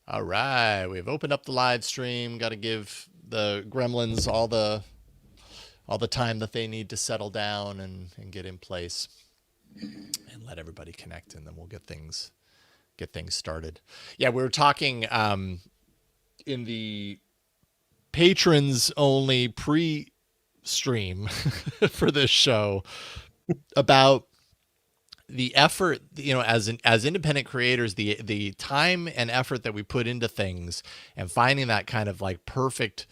All right, we've opened up the live stream. Got to give the gremlins all the time that they need to settle down and get in place, and let everybody connect, and then we'll get things started. Yeah, we were talking in the patrons only pre-stream for this show about the effort, as independent creators, the time and effort that we put into things, and finding that kind of like perfect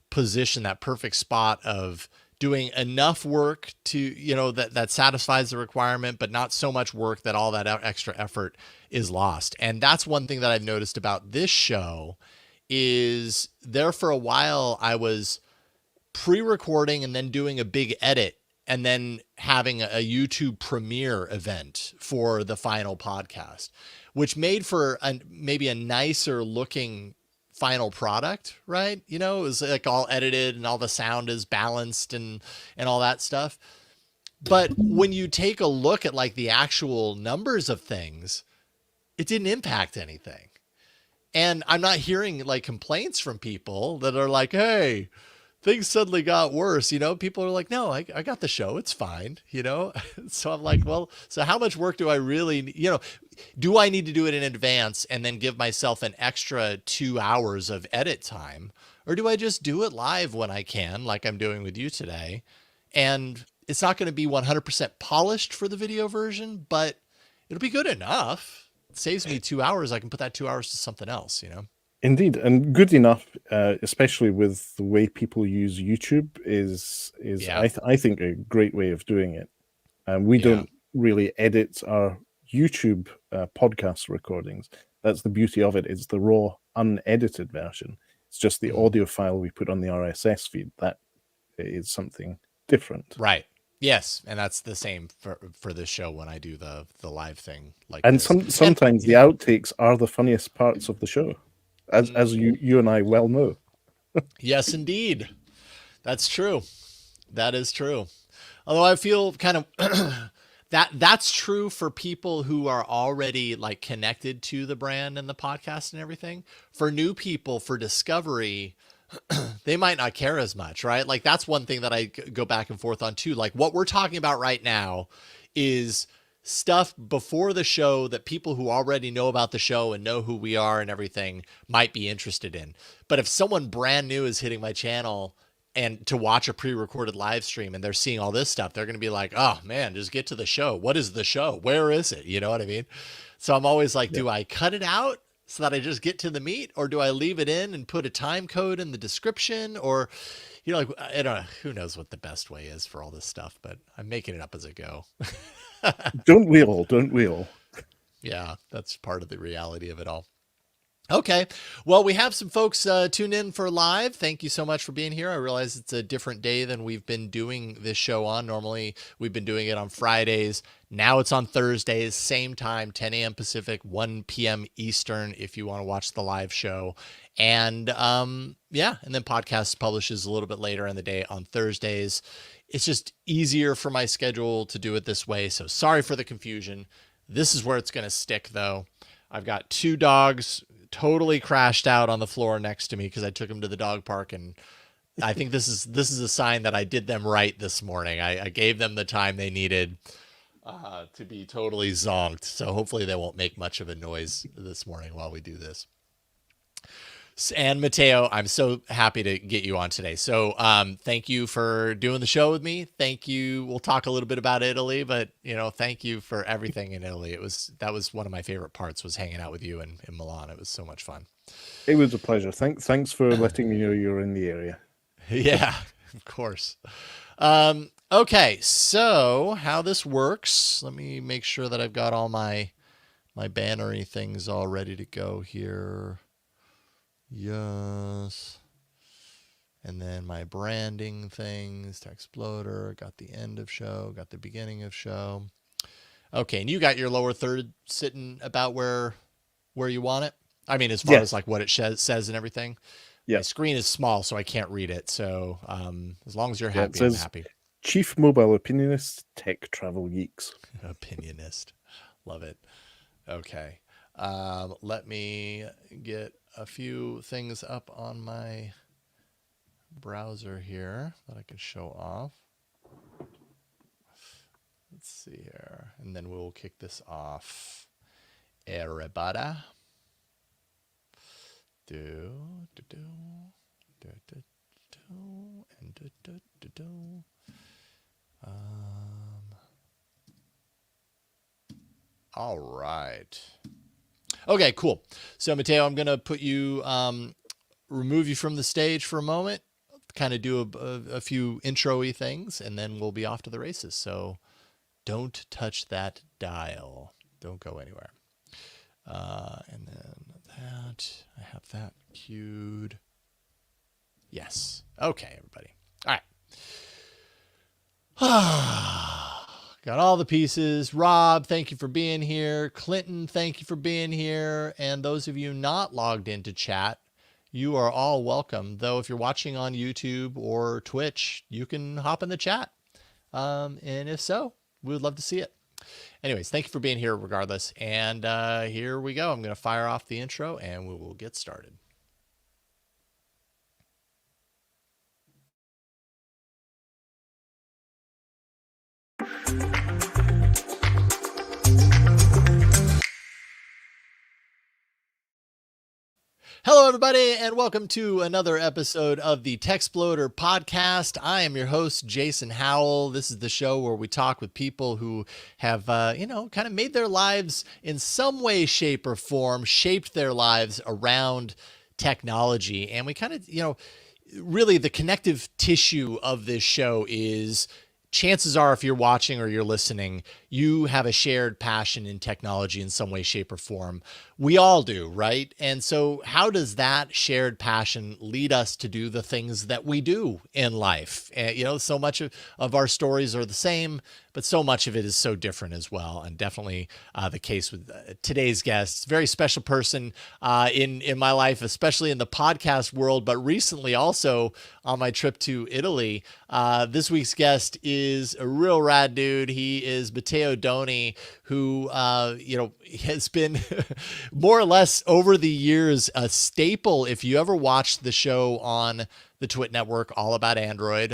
position, that perfect spot of doing enough work to, that satisfies the requirement, but not so much work that all that extra effort is lost. And that's one thing that I've noticed about this show is there for a while I was pre-recording and then doing a big edit and then having a YouTube premiere event for the final podcast, which made for maybe a nicer looking final product, right? It was like all edited and all the sound is balanced and all that stuff. But when you take a look at like the actual numbers of things, it didn't impact anything. And I'm not hearing like complaints from people that are like, hey, things suddenly got worse. People are like, no, I got the show. It's fine. So I'm like, well, so how much work do I really, do I need to do it in advance and then give myself an extra 2 hours of edit time? Or do I just do it live when I can, like I'm doing with you today? And it's not going to be 100% polished for the video version, but it'll be good enough. It saves me 2 hours. I can put that 2 hours to something else. Indeed, and good enough, especially with the way people use YouTube, is Yeah. I think a great way of doing it. We Yeah. don't really edit our YouTube podcast recordings. That's the beauty of it. It's the raw, unedited version. It's just the audio file we put on the RSS feed. That is something different. Right. Yes, and that's the same for this show when I do the live thing like And this. sometimes the outtakes are the funniest parts of the show, as you and I well know. Yes, indeed. That's true. That is true. Although I feel kind of that's true for people who are already like connected to the brand and the podcast and everything. For new people, for discovery, they might not care as much, right? Like that's one thing that I go back and forth on too. Like what we're talking about right now is stuff before the show that people who already know about the show and know who we are and everything might be interested in. But if someone brand new is hitting my channel and to watch a pre-recorded live stream and they're seeing all this stuff, they're going to be like, oh man, just get to the show. What is the show? Where is it? You know what I mean? So I'm always like, do I cut it out so that I just get to the meat, or do I leave it in and put a time code in the description? Or, like, I don't know, who knows what the best way is for all this stuff, but I'm making it up as I go. Don't we all? Don't we all? Yeah, that's part of the reality of it all. Okay. Well, we have some folks tune in for live. Thank you so much for being here. I realize it's a different day than we've been doing this show on. Normally, we've been doing it on Fridays. Now it's on Thursdays, same time, 10 a.m. Pacific, 1 p.m. Eastern, if you want to watch the live show. And and then podcast publishes a little bit later in the day on Thursdays. It's just easier for my schedule to do it this way. So sorry for the confusion. This is where it's going to stick, though. I've got 2 dogs totally crashed out on the floor next to me because I took them to the dog park, and I think this is a sign that I did them right this morning. I gave them the time they needed to be totally zonked. So hopefully they won't make much of a noise this morning while we do this. And Matteo, I'm so happy to get you on today. So thank you for doing the show with me. Thank you. We'll talk a little bit about Italy, but thank you for everything in Italy. That was one of my favorite parts, was hanging out with you in Milan. It was so much fun. It was a pleasure. Thanks for letting me know you're in the area. Yeah, of course. Okay, so how this works, let me make sure that I've got all my bannery things all ready to go here. Yes. And then my branding things, Techsploder, got the end of show, got the beginning of show. Okay, and you got your lower third sitting about where you want it? I mean, as far as like what it says and everything. Yeah. My screen is small, so I can't read it. So as long as you're happy, I'm happy. Chief Mobile Opinionist, Tech Travel Geeks. Opinionist. Love it. Okay. Let me get a few things up on my browser here that I can show off. Let's see here, and then we'll kick this off. Everybody. Do do do do do do and do do do do. All right. Okay, cool. So Matteo, I'm gonna put you, remove you from the stage for a moment, kind of do a few intro-y things, and then we'll be off to the races. So don't touch that dial. Don't go anywhere. And then that, I have that queued. Yes. Okay, everybody. All right. Got all the pieces. Rob, thank you for being here. Clinton, thank you for being here. And those of you not logged into chat, you are all welcome. Though if you're watching on YouTube or Twitch, you can hop in the chat. And if so, we would love to see it. Anyways, thank you for being here regardless. And here we go. I'm going to fire off the intro and we will get started. Hello, everybody, and welcome to another episode of the Techsploder podcast. I am your host, Jason Howell. This is the show where we talk with people who have, kind of made their lives in some way, shape, or form, shaped their lives around technology. And we kind of, really the connective tissue of this show is chances are, if you're watching or you're listening, you have a shared passion in technology in some way, shape, or form. We all do, right? And so how does that shared passion lead us to do the things that we do in life? So much of our stories are the same, but so much of it is so different as well. And definitely the case with today's guest. Very special person in my life, especially in the podcast world, but recently also on my trip to Italy. This week's guest is a real rad dude. He is Matteo Doni, who, has been more or less over the years a staple. If you ever watched the show on the Twit Network, All About Android,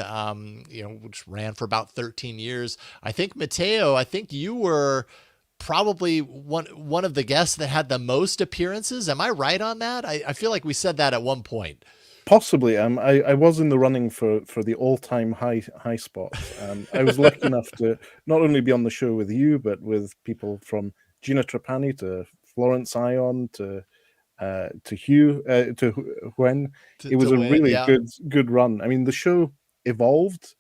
which ran for about 13 years. I think, Matteo, you were probably one of the guests that had the most appearances. Am I right on that? I feel like we said that at one point. Possibly. I was in the running for the all-time high spot. I was lucky enough to not only be on the show with you, but with people from Gina Trapani to Florence Ion to Hugh to Huen. It was a really good run. I mean, the show evolved,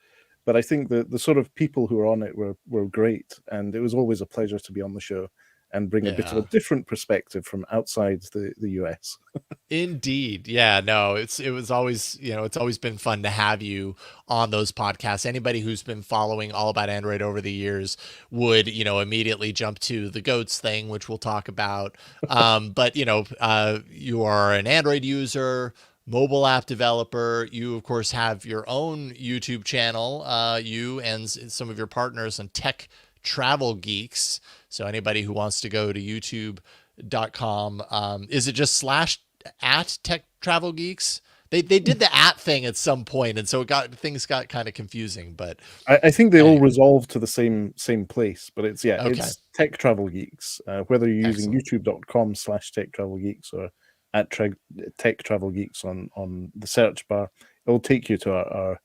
but I think the sort of people who were on it were great, and it was always a pleasure to be on the show and bring a bit of a different perspective from outside the US. Indeed. Yeah, no, it was always, it's always been fun to have you on those podcasts. Anybody who's been following All About Android over the years would, immediately jump to the GOATs thing, which we'll talk about. But, you are an Android user, mobile app developer. You, of course, have your own YouTube channel, you and some of your partners on Tech Travel Geeks. So anybody who wants to go to youtube.com, is it just / Tech Travel Geeks? They did the @ thing at some point, and so things got kind of confusing. But I think they all resolved to the same place. But it's it's Tech Travel Geeks. Whether you're using youtube.com / Tech Travel Geeks or at Tech Travel Geeks on the search bar, it will take you to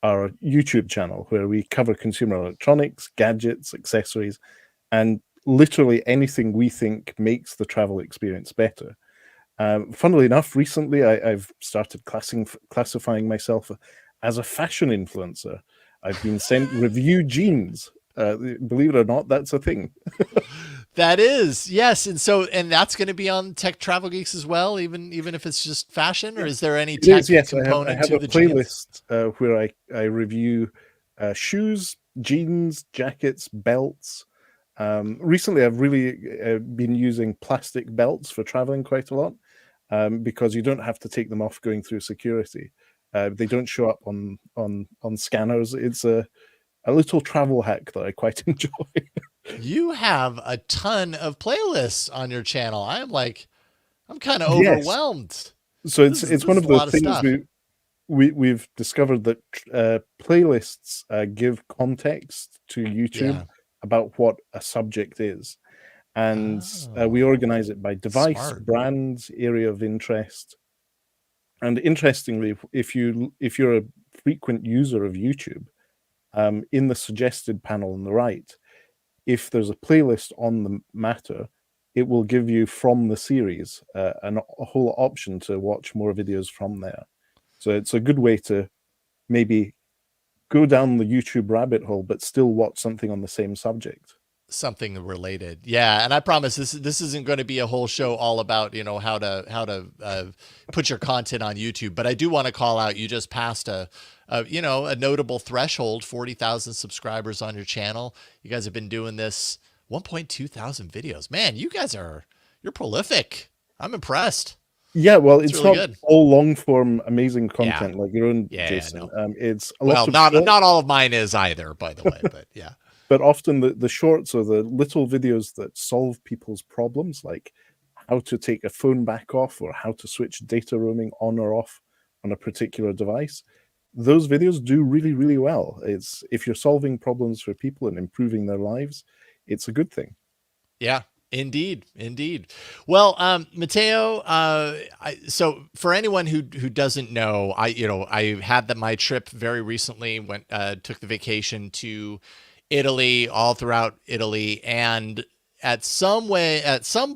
our YouTube channel where we cover consumer electronics, gadgets, accessories, and literally anything we think makes the travel experience better. Funnily enough, recently I've started classifying myself as a fashion influencer. I've been sent review jeans. Believe it or not, that's a thing. That is, yes. And that's going to be on Tech Travel Geeks as well, even if it's just fashion, or is there any tech component I have to a the playlist where I review shoes, jeans, jackets, belts. Recently, I've really been using plastic belts for traveling quite a lot because you don't have to take them off going through security. They don't show up on scanners. It's a little travel hack that I quite enjoy. You have a ton of playlists on your channel. I'm kind of Yes. overwhelmed. So it's This one is of a those lot of things stuff. we've discovered that playlists give context to YouTube Yeah. about what a subject is, and we Oh, organize it by device, smart. brand, area of interest. And interestingly, if you're a frequent user of YouTube, in the suggested panel on the right, if there's a playlist on the matter, it will give you from the series a whole option to watch more videos from there. So it's a good way to maybe go down the YouTube rabbit hole, but still watch something on the same subject. Something related. Yeah, and I promise this isn't going to be a whole show all about how to put your content on YouTube. But I do want to call out you just passed a notable threshold, 40,000 subscribers on your channel. You guys have been doing this 1.2 thousand videos. Man, you're prolific. I'm impressed. Yeah, well, It's it's really not good. all long form amazing Yeah, content like your own, yeah, Jason. no. It's a Well, lot of not shorts, all of mine is either, by the way. But yeah, but often the shorts are the little videos that solve people's problems, like how to take a phone back off or how to switch data roaming on or off on a particular device. Those videos do really, really well. It's if you're solving problems for people and improving their lives, it's a good thing. yeah, indeed, indeed. Well, Matteo, so for anyone who doesn't know, I had my trip very recently. Went took the vacation to Italy, all throughout Italy, and at some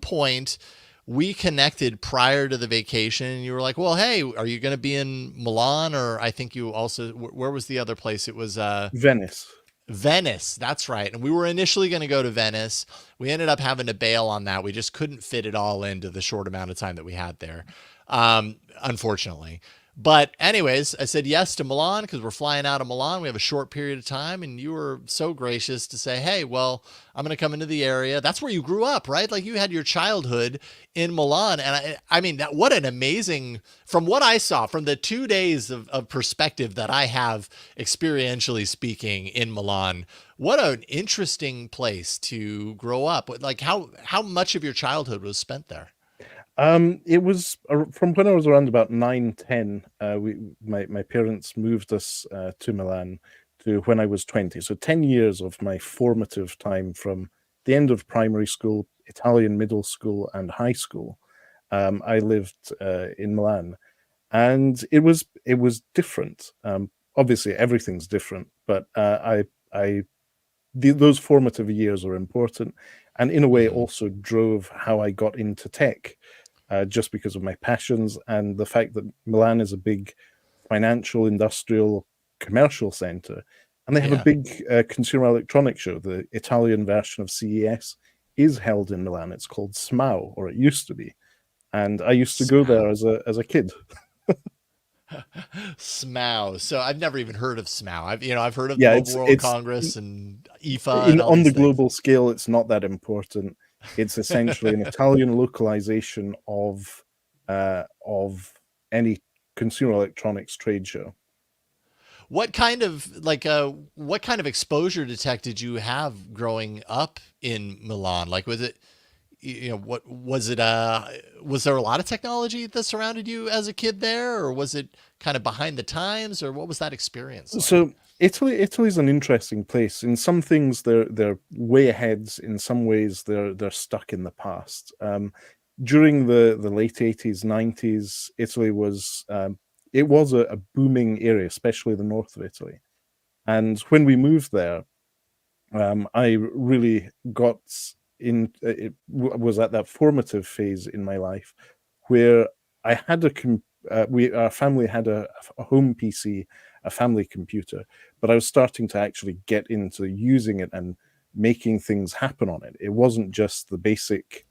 point. We connected prior to the vacation, and you were like, "Well, hey, are you going to be in Milan?" Or I think you also, where was the other place? It was Venice. Venice, that's right. And we were initially going to go to Venice. We ended up having to bail on that. We just couldn't fit it all into the short amount of time that we had there, unfortunately. But, anyways, I said yes to Milan because we're flying out of Milan. We have a short period of time, and you were so gracious to say, hey, well, I'm going to come into the area. That's where you grew up, right? Like you had your childhood in Milan. And I mean, what an amazing, from what I saw, from the 2 days of perspective that I have experientially speaking in Milan, what an interesting place to grow up. Like how much of your childhood was spent there? It was from when I was around about 9, 10. My parents moved us to Milan to when I was 20. So 10 years of my formative time from the end of primary school, Italian middle school, and high school. I lived in Milan, and it was different. Obviously, everything's different, but those formative years are important, and in a way Mm-hmm. also drove how I got into tech, just because of my passions and the fact that Milan is a big financial, industrial, commercial center, and they have a Yeah. big consumer electronics show. The Italian version of CES is held in Milan. It's called SMAU, or it used to be, and I used to go there Smow. as a kid. Smow. So I've never even heard of Smow. I've heard of the Yeah, Mobile World Congress and IFA in and all on these the things. global scale, it's not that important. It's essentially an Italian localization of any consumer electronics trade show. what kind of exposure to tech did you have growing up in Milan? Like was it what was it was there a lot of technology that surrounded you as a kid there, or was it kind of behind the times, or what was that experience like? So Italy's an interesting place. In some things, they're way ahead. In some ways, they're stuck in the past. During the late 80s, 90s, Italy was it was a booming area, especially the north of Italy. And when we moved there, I really got in. Was at that formative phase in my life where I had our family had a home PC, a family computer, but I was starting to actually get into using it and making things happen on it. It wasn't just the basic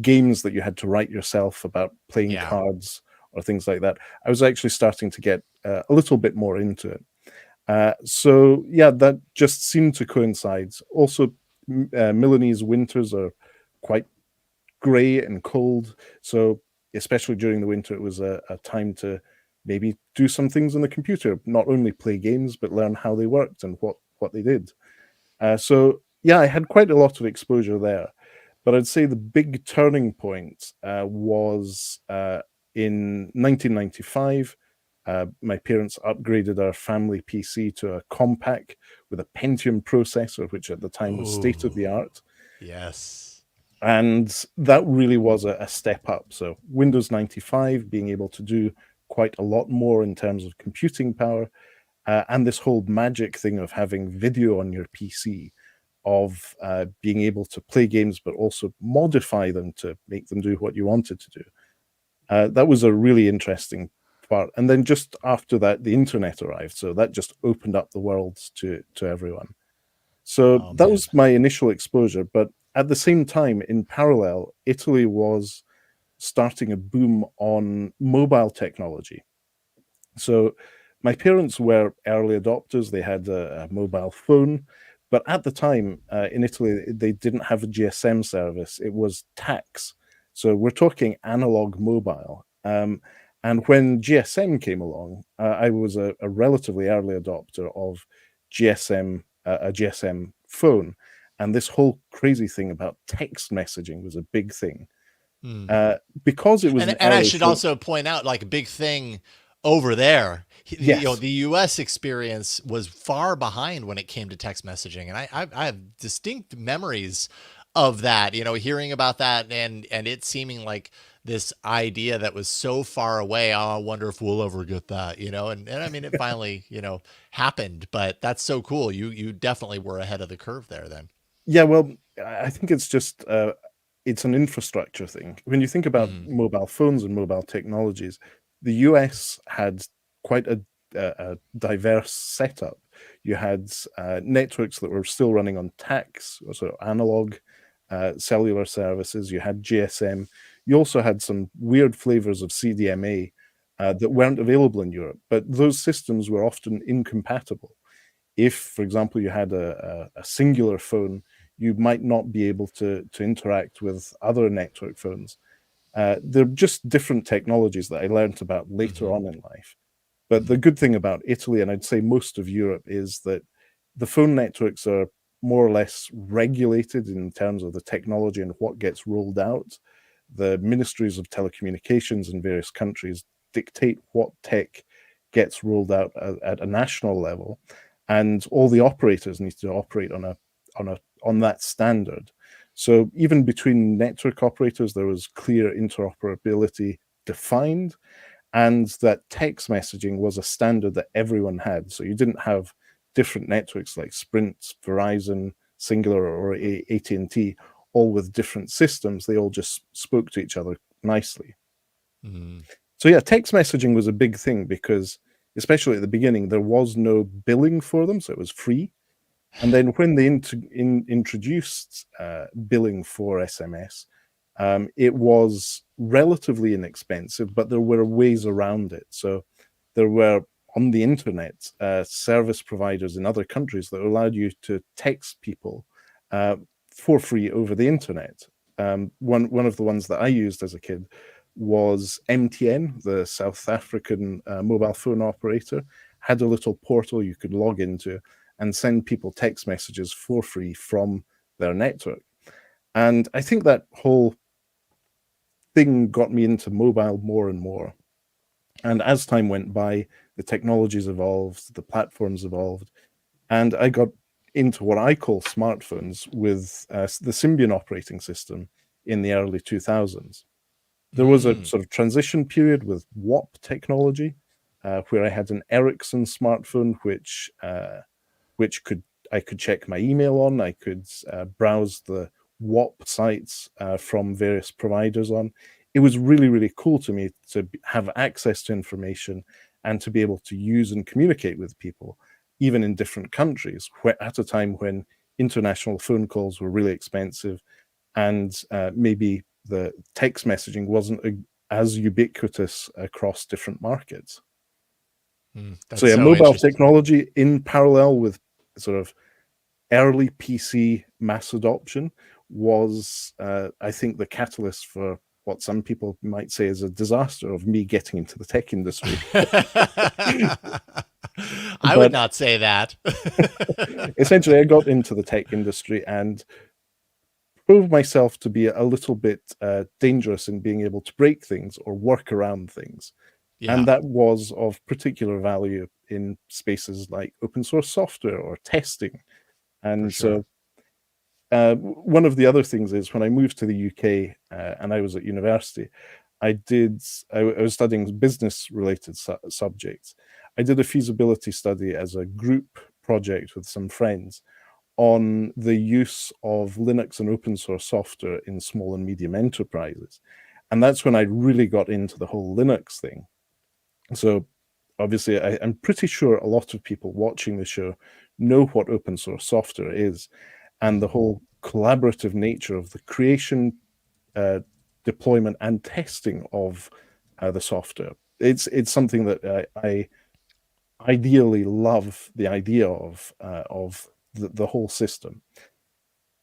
games that you had to write yourself about playing Yeah. cards or things like that. I was actually starting to get a little bit more into it. So yeah, that just seemed to coincide. Also, Milanese winters are quite grey and cold, so especially during the winter, it was a time to maybe do some things on the computer, not only play games but learn how they worked and what they did. So yeah, I had quite a lot of exposure there. But I'd say the big turning point was in 1995. My parents upgraded our family PC to a Compaq with a Pentium processor, which at the time was state of the Ooh, art. yes. And that really was a step up. So Windows 95 being able to do quite a lot more in terms of computing power, and this whole magic thing of having video on your PC, of being able to play games but also modify them to make them do what you wanted to do. That was a really interesting part. And then just after that, the internet arrived, so that just opened up the world to everyone. So Oh that man. was my initial exposure. But at the same time, in parallel, Italy was starting a boom on mobile technology. So my parents were early adopters. They had a mobile phone, but at the time in Italy, they didn't have a GSM service. It was tax. So we're talking analog mobile. And when GSM came along, I was a relatively early adopter of GSM, a GSM phone. And this whole crazy thing about text messaging was a big thing. Hmm. Uh, because it was an And I early should phone. also point out, like, a big thing over there. Yes. The U.S. experience was far behind when it came to text messaging, and I have distinct memories of that. Hearing about that and it seeming like this idea that was so far away. Oh, I wonder if we'll ever get that. And I mean, it finally happened. But that's so cool. You definitely were ahead of the curve there then. Yeah, well, I think it's just it's an infrastructure thing. When you think about Mm-hmm. mobile phones and mobile technologies, the US had quite a diverse setup. You had networks that were still running on tax, or sort of analog cellular services. You had GSM. You also had some weird flavors of CDMA that weren't available in Europe, but those systems were often incompatible. If, for example, you had a singular phone, you might not be able to interact with other network phones. They're just different technologies that I learned about later Mm-hmm. on in life. But the good thing about Italy, and I'd say most of Europe, is that the phone networks are more or less regulated in terms of the technology and what gets rolled out. The ministries of telecommunications in various countries dictate what tech gets rolled out at a national level, and all the operators need to operate on that standard. So even between network operators, there was clear interoperability defined, and that text messaging was a standard that everyone had. So you didn't have different networks like Sprint, Verizon, Singular, or AT&T, all with different systems. They all just spoke to each other nicely. Mm-hmm. So yeah, text messaging was a big thing because, especially at the beginning, there was no billing for them, so it was free. And then when they introduced billing for SMS, it was relatively inexpensive, but there were ways around it. So there were, on the internet, service providers in other countries that allowed you to text people uh, for free over the internet. One of the ones that I used as a kid was MTN, the South African mobile phone operator, had a little portal you could log into and send people text messages for free from their network. And I think that whole thing got me into mobile more and more. And as time went by, the technologies evolved, the platforms evolved, and I got into what I call smartphones with the Symbian operating system in the early 2000s. There was a Mm. sort of transition period with WAP technology, where I had an Ericsson smartphone, which I could check my email on. I could browse the WAP sites from various providers on. It was really, really cool to me to have access to information and to be able to use and communicate with people, even in different countries, at a time when international phone calls were really expensive, and maybe the text messaging wasn't as ubiquitous across different markets. So That's yeah, so mobile interesting. technology in parallel with sort of early PC mass adoption was, I think, the catalyst for what some people might say is a disaster of me getting into the tech industry. I would But not say that. essentially, I got into the tech industry and proved myself to be a little bit dangerous in being able to break things or work around things. Yeah, And that was of particular value in spaces like open source software or testing. for And sure. so one of the other things is when I moved to the UK and I was at university, I was studying business related subjects. I did a feasibility study as a group project with some friends on the use of Linux and open source software in small and medium enterprises. And that's when I really got into the whole Linux thing. So obviously, I'm pretty sure a lot of people watching the show know what open source software is and the Mhm. whole collaborative nature of the creation, uh, deployment, and testing of the software. It's something that I ideally love the idea of the whole system.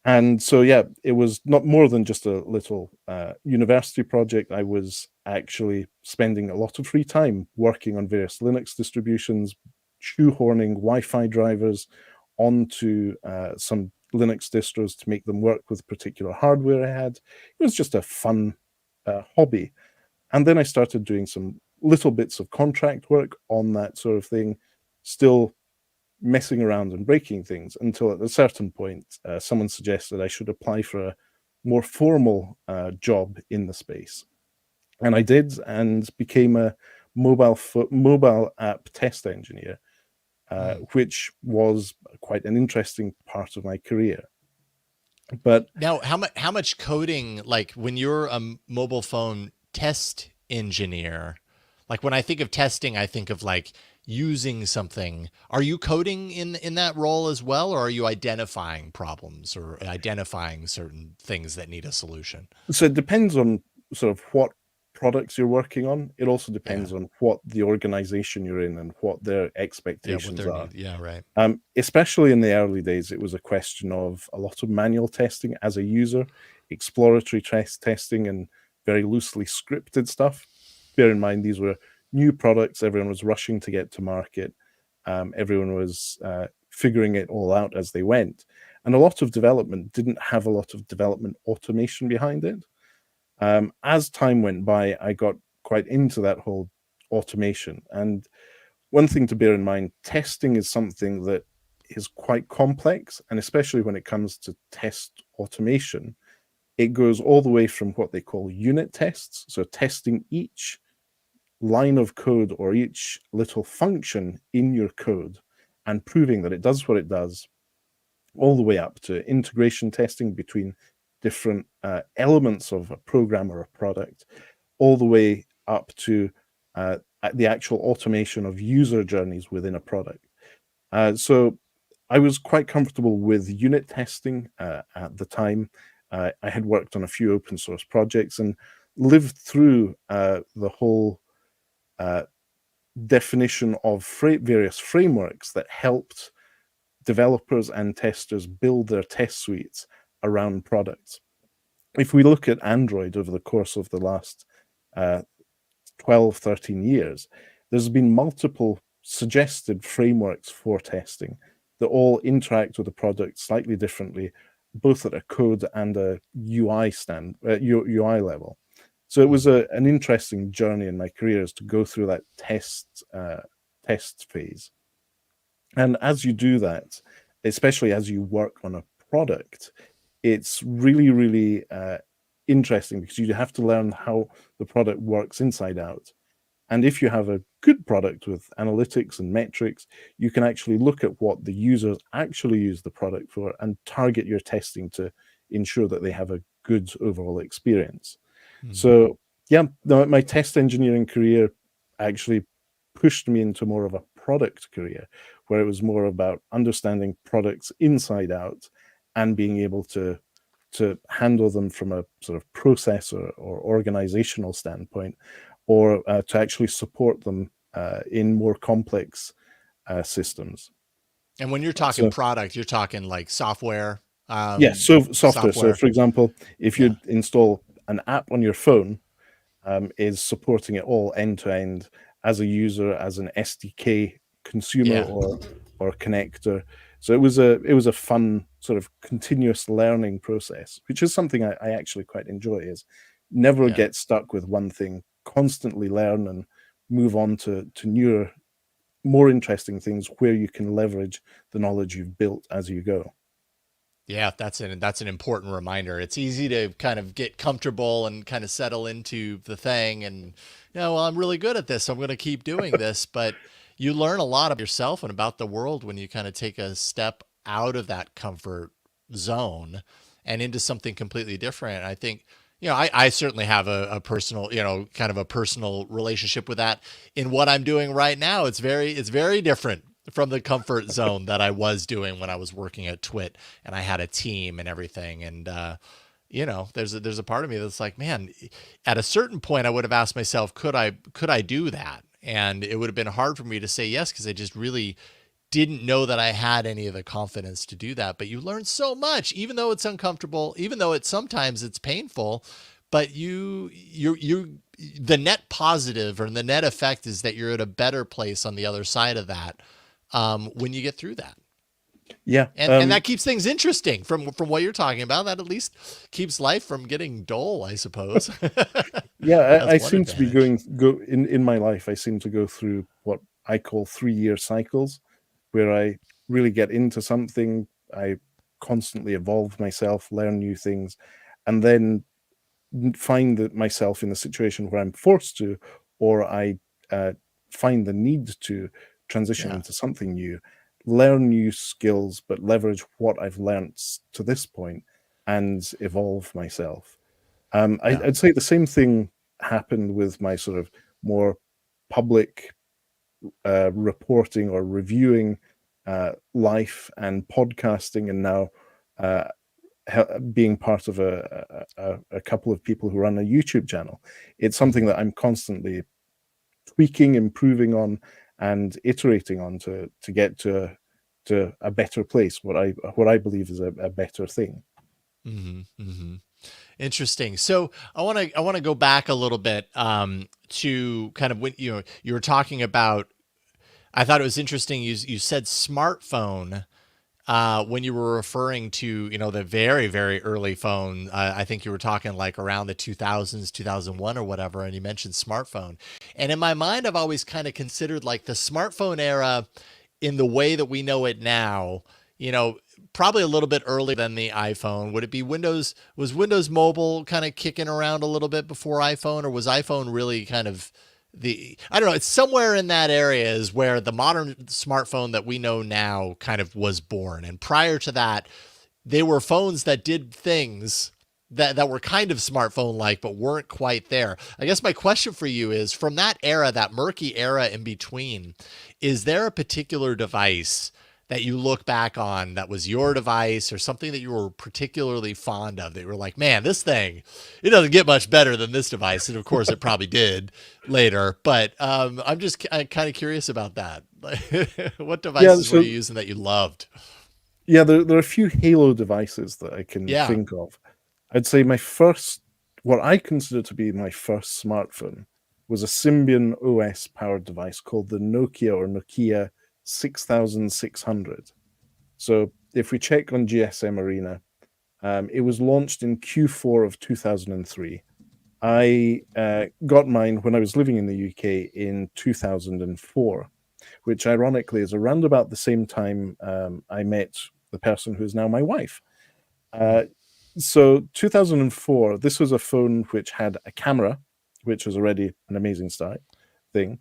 And so, yeah, it was not more than just a little university project. I was actually spending a lot of free time working on various Linux distributions, shoehorning Wi-Fi drivers onto some Linux distros to make them work with particular hardware I had. It was just a fun hobby. And then I started doing some little bits of contract work on that sort of thing, still messing around and breaking things until at a certain point, someone suggested I should apply for a more formal job in the space. And I did and became a mobile app test engineer, Mm. which was quite an interesting part of my career. But Now, how much coding, like when you're a mobile phone test engineer, like when I think of testing, I think of like using something. Are you coding in that role as well, or are you identifying problems or identifying certain things that need a solution? so it depends on sort of what products you're working on. It also Yeah. depends on what the organization you're in and what their Yeah, what expectations their are. need. Yeah, right. Especially in the early days, it was a question of a lot of manual testing as a user, exploratory testing, and very loosely scripted stuff. Bear in mind, these were new products. Everyone was rushing to get to market. Everyone was figuring it all out as they went. And a lot of development didn't have a lot of development automation behind it. As time went by, I got quite into that whole automation. And one thing to bear in mind, testing is something that is quite complex, and especially when it comes to test automation, it goes all the way from what they call unit tests, so testing each line of code or each little function in your code and proving that it does what it does, all the way up to integration testing between different elements of a program or a product, all the way up to the actual automation of user journeys within a product. So I was quite comfortable with unit testing at the time. I had worked on a few open source projects and lived through the whole uh, definition of various frameworks that helped developers and testers build their test suites around products. If we look at Android over the course of the last uh, 12, 13 years, there's been multiple suggested frameworks for testing that all interact with the product slightly differently, both at a code and a UI level. So it was Mhm. an interesting journey in my career is to go through that test phase. And as you do that, especially as you work on a product, it's really, really interesting because you have to learn how the product works inside out. And if you have a good product with analytics and metrics, you can actually look at what the users actually use the product for and target your testing to ensure that they have a good overall experience. Mhm. So, yeah, my test engineering career actually pushed me into more of a product career where it was more about understanding products inside out and being able to handle them from a sort of process or organizational standpoint, or to actually support them in more complex systems. And when you're talking So, product, you're talking like software, yes, so software. So, software. for example, if Yeah. you install an app on your phone, is supporting it all end to end as a user, as an SDK consumer Yeah. or connector. So it was a fun sort of continuous learning process, which is something I actually quite enjoy. Is never Yeah. get stuck with one thing, constantly learn and move on to newer, more interesting things where you can leverage the knowledge you've built as you go. Yeah, that's an important reminder. It's easy to kind of get comfortable and kind of settle into the thing and well, I'm really good at this, so I'm going to keep doing this, but you learn a lot about yourself and about the world when you kind of take a step out of that comfort zone and into something completely different. I think I certainly have a personal, kind of a personal relationship with that in what I'm doing right now. It's very different from the comfort zone that I was doing when I was working at Twit and I had a team and everything. And, there's a part of me that's like, man, at a certain point I would have asked myself, could I do that? And it would have been hard for me to say yes, because I just really didn't know that I had any of the confidence to do that. But you learn so much, even though it's uncomfortable, even though sometimes it's painful, but the net positive or the net effect is that you're at a better place on the other side of that when you get through that. Yeah, And that keeps things interesting from what you're talking about. That at least keeps life from getting dull, I suppose. yeah. That's I one seem to be advantage. go in my life. I seem to go through what I call 3-year cycles, where I really get into something. I constantly evolve myself, learn new things, and then find that myself in a situation where I'm forced to, or I uh, find the need to transition Yeah. into something new, learn new skills, but leverage what I've learnt to this point and evolve myself. Yeah. I'd say the same thing happened with my sort of more public reporting or reviewing life and podcasting, and now uh, being part of a couple of people who run a YouTube channel. It's something Mm-hmm. that I'm constantly tweaking, improving on, and iterating on to get to a better place. What I believe is a better thing. Mm-hmm. Mm-hmm. Interesting. So I want to go back a little bit to kind of when you were talking about. I thought it was interesting. You said smartphone when you were referring to the very very early phone. I think you were talking like around the 2000s, 2001 or whatever, and you mentioned smartphone. And in my mind, I've always kind of considered like the smartphone era in the way that we know it now, you know, probably a little bit earlier than the iPhone. Would it be Windows? Was Windows Mobile kind of kicking around a little bit before iPhone, or was iPhone really kind of I don't know, it's somewhere in that area is where the modern smartphone that we know now kind of was born. And prior to that, they were phones that did things that were kind of smartphone like, but weren't quite there. I guess my question for you is, from that era, that murky era in between, is there a particular device that you look back on that was your device, or something that you were particularly fond of that you were like, man, this thing, it doesn't get much better than this device? And of course it probably did later, but I'm just kind of curious about that. What Yeah, devices were you so using that you loved? yeah, there are a few Halo devices that I can Yeah. think of. I'd say my first, what I consider to be my first smartphone, was a Symbian OS powered device called the Nokia 6600. So if we check on GSM Arena, it was launched in Q4 of 2003. I got mine when I was living in the UK in 2004, which ironically is around about the same time I met the person who is now my wife. Hmm. Uh, so 2004, this was a phone which had a camera, which was already an amazing start thing.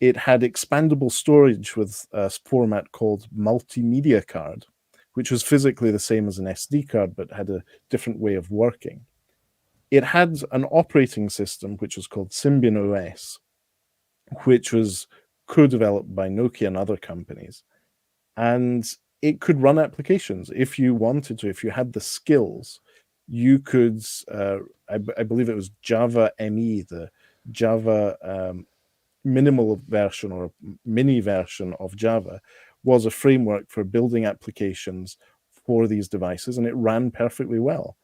It had expandable storage with a format called multimedia card, which was physically the same as an SD card, but had a different way of working. It had an operating system which was called Symbian OS, which was co-developed by Nokia and other companies, and it could run applications if you wanted to. If you had the skills, you could. I believe it was Java ME, the Java minimal version or mini version of Java, was a framework for building applications for these devices, and it ran perfectly well.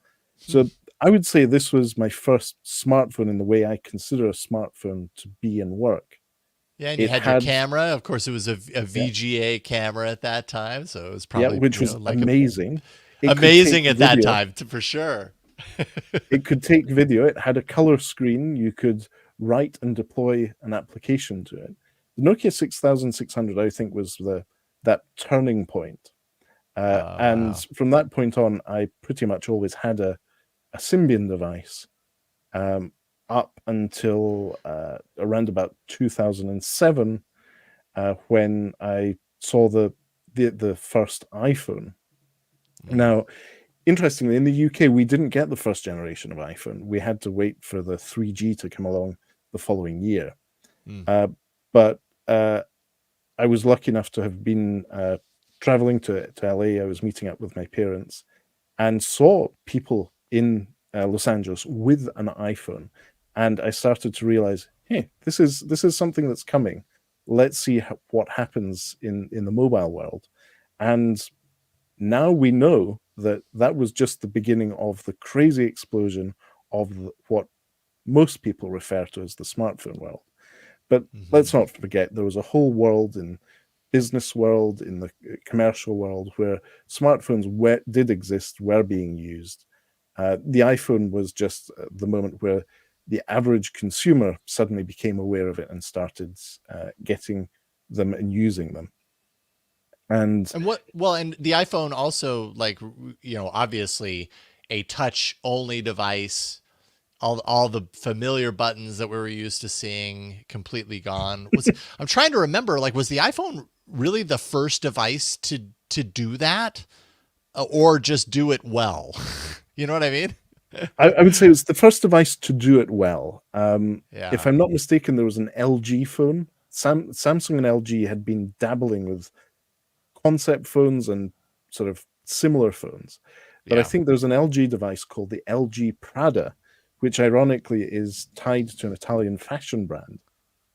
Hmm. So I would say this was my first smartphone in the way I consider a smartphone to be and work. Yeah, and you It had your had, camera. Of course, it was a yeah, VGA camera at that time, so it was yeah, probably which was like a amazing. It could take amazing at that video. time, for sure. It could take video. It had a color screen. You could write and deploy an application to it. The Nokia 6600, I think, was the that turning point. Oh And wow. from that point on, I pretty much always had a Symbian device um, up until around about 2007, when I saw the first iPhone. Mm, Now, interestingly, in the UK, we didn't get the first generation of iPhone. We had to wait for the 3G to come along the following year. mm, Uh, but I was lucky enough to have been traveling to LA. I was meeting up with my parents and saw people in Los Angeles with an iPhone, and I started to realize, hey, this is something that's coming. Let's see what happens in the mobile world. And now we know that that was just the beginning of the crazy explosion of what most people refer to as the smartphone world. But hmm. let's not forget there was a whole world in business world, in the commercial world, where smartphones did exist, were being used. The iPhone was just the moment where the average consumer suddenly became aware of it and started getting them and using them. And And what? Well, and the iPhone also, like, obviously a touch only device. All the familiar buttons that we were used to seeing completely gone. I'm trying to remember, like, was the iPhone really the first device to do that, or just do it well? You know what I mean? I would say it was the first device to do it well. If Yeah, I'm not mistaken, there was an LG phone. Samsung and LG had been dabbling with concept phones and sort of similar phones. But I yeah. think there's an LG device called the LG Prada, which ironically is tied to an Italian fashion brand.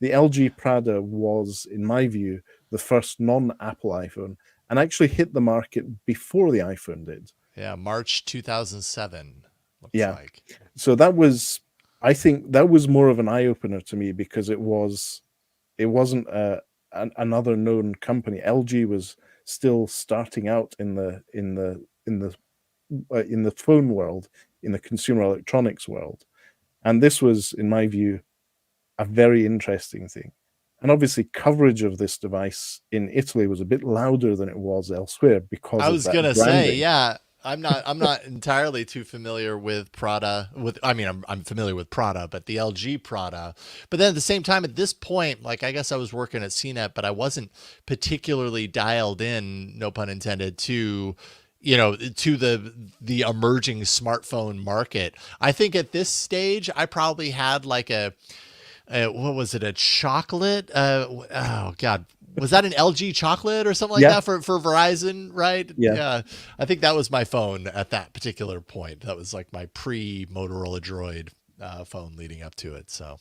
The LG Prada was, in my view, the first non Apple iPhone and actually hit the market before the iPhone did. Yeah, March 2007 looks Yeah. like. So that was, I think that was more of an eye opener to me because it wasn't another known company. LG was still starting out in the phone world, in the consumer electronics world, and this was, in my view, a very interesting thing. And obviously, coverage of this device in Italy was a bit louder than it was elsewhere because I of was that gonna say, branding. yeah. I'm not entirely too familiar with Prada. I mean, I'm familiar with Prada, but the LG Prada. But then at the same time, at this point, like, I guess I was working at CNET, but I wasn't particularly dialed in, no pun intended, to to the emerging smartphone market. I think at this stage, I probably had like what was it, a chocolate? Oh God, was that an LG chocolate or something like Yeah, that for Verizon? Right? yeah. Yeah, I think that was my phone at that particular point. That was like my pre Motorola Droid phone leading up to it. So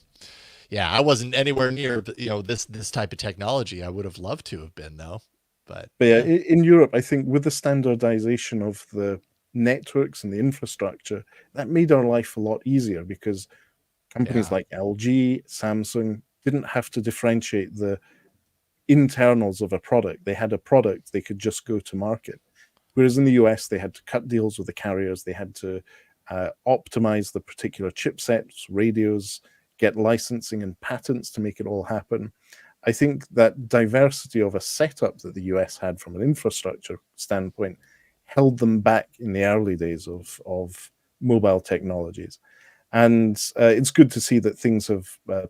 yeah, I wasn't anywhere near this type of technology. I would have loved to have been though, but But yeah, yeah, in Europe, I think with the standardization of the networks and the infrastructure, that made our life a lot easier because companies yeah, like LG, Samsung didn't have to differentiate the internals of a product. They had a product, they could just go to market. Whereas in the US, they had to cut deals with the carriers, they had to optimize the particular chipsets, radios, get licensing and patents to make it all happen. I think that diversity of a setup that the US had from an infrastructure standpoint held them back in the early days of mobile technologies. And it's good to see that things have